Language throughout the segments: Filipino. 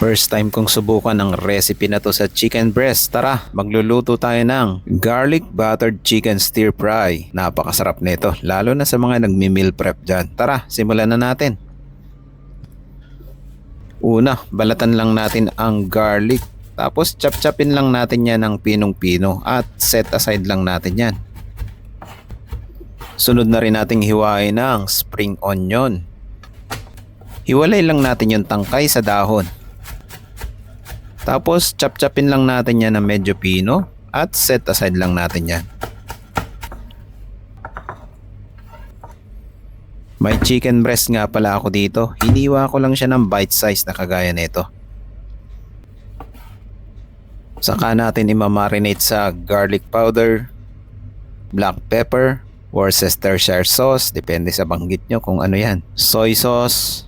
First time kong subukan ang recipe na to sa chicken breast. Tara, magluluto tayo ng garlic buttered chicken stir fry. Napakasarap nito, lalo na sa mga nagmi-meal prep dyan. Tara, simulan na natin. Una, balatan lang natin ang garlic. Tapos chop-chopin lang natin yan ng pinong-pino at set aside lang natin yan. Sunod na rin nating hiwain ang spring onion. Hiwalay lang natin yung tangkay sa dahon. Tapos chop-chopin lang natin yan ng medyo pino at set aside lang natin yan. May chicken breast nga pala ako dito. Hiniwa ko lang siya ng bite size na kagaya nito. Saka natin imamarinate sa garlic powder, black pepper, Worcestershire sauce, depende sa banggit nyo kung ano yan, soy sauce,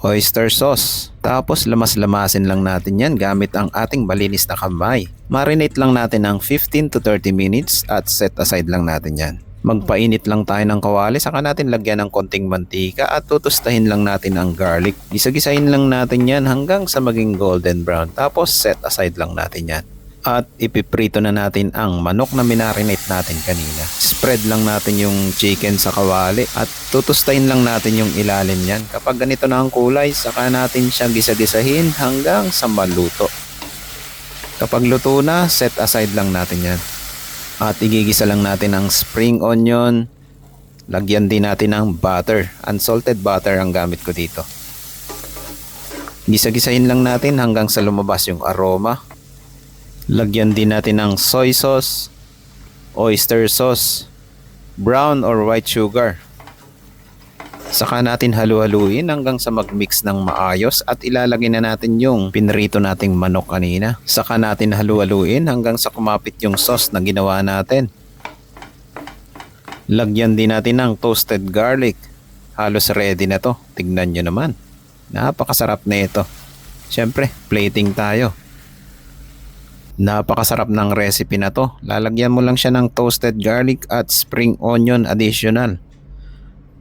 oyster sauce. Tapos lamas-lamasin lang natin yan gamit ang ating malinis na kamay. Marinate lang natin ng 15 to 30 minutes at set aside lang natin yan. Magpainit lang tayo ng kawali, saka natin lagyan ng konting mantika at tutustahin lang natin ang garlic. Gisa-gisahin lang natin yan hanggang sa maging golden brown. Tapos set aside lang natin yan. At ipiprito na natin ang manok na minarinate natin kanina. Spread lang natin yung chicken sa kawali at tutustahin lang natin yung ilalim niyan. Kapag ganito na ang kulay, saka natin siya gisa-gisahin hanggang sa maluto. Kapag luto na, set aside lang natin yan. At igigisa lang natin ang spring onion. Lagyan din natin ng butter. Unsalted butter ang gamit ko dito. Gisa-gisahin lang natin hanggang sa lumabas yung aroma. Lagyan din natin ng soy sauce, oyster sauce, brown or white sugar. Saka natin halu-haluin hanggang sa mag-mix ng maayos at ilalagay na natin yung pinrito nating manok kanina. Saka natin halu-haluin hanggang sa kumapit yung sauce na ginawa natin. Lagyan din natin ng toasted garlic. Halos ready na to. Tignan nyo naman. Napakasarap na ito. Siyempre, plating tayo. Napakasarap ng recipe na to. Lalagyan mo lang siya ng toasted garlic at spring onion additional.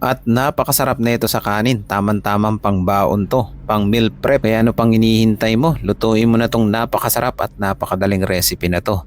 At napakasarap na ito sa kanin. Tamang-tamang pangbaon to. Pang meal prep. Kaya ano pang hinihintay mo? Lutuin mo na tong napakasarap at napakadaling recipe na to.